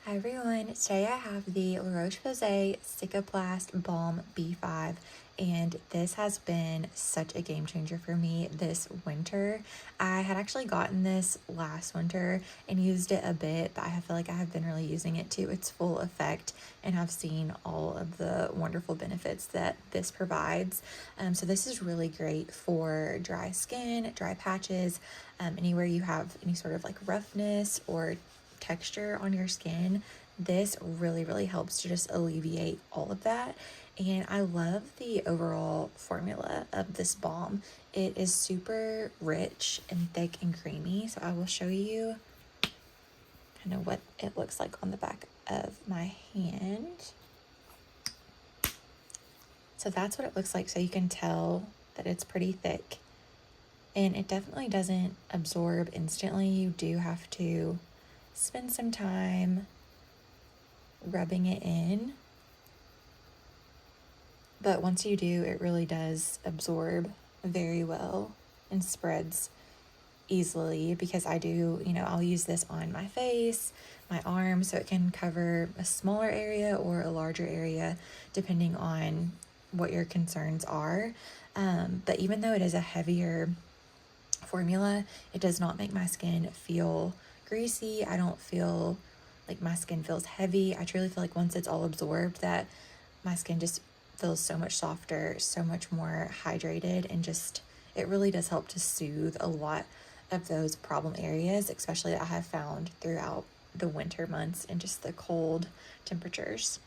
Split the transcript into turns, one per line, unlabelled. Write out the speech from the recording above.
Hi everyone, today I have the Roche-Posay Cicaplast Balm B5 and this has been such a game changer for me this winter. I had actually gotten this last winter and used it a bit, but I feel like I have been really using it to its full effect and have seen all of the wonderful benefits that this provides. So this is really great for dry skin, dry patches, anywhere you have any sort of like roughness or texture on your skin. This really helps to just alleviate all of that. And I love the overall formula of this balm. It is super rich and thick and creamy. So I will show you kind of what it looks like on the back of my hand. So that's what it looks like. So you can tell that it's pretty thick and it definitely doesn't absorb instantly. You do have to spend some time rubbing it in, but once you do, it really does absorb very well and spreads easily, because I do, I'll use this on my face, my arms, so it can cover a smaller area or a larger area depending on what your concerns are. But even though it is a heavier formula, it does not make my skin feel greasy. I don't feel like my skin feels heavy. I truly feel like once it's all absorbed that my skin just feels so much softer, so much more hydrated, and just it really does help to soothe a lot of those problem areas, especially that I have found throughout the winter months and just the cold temperatures.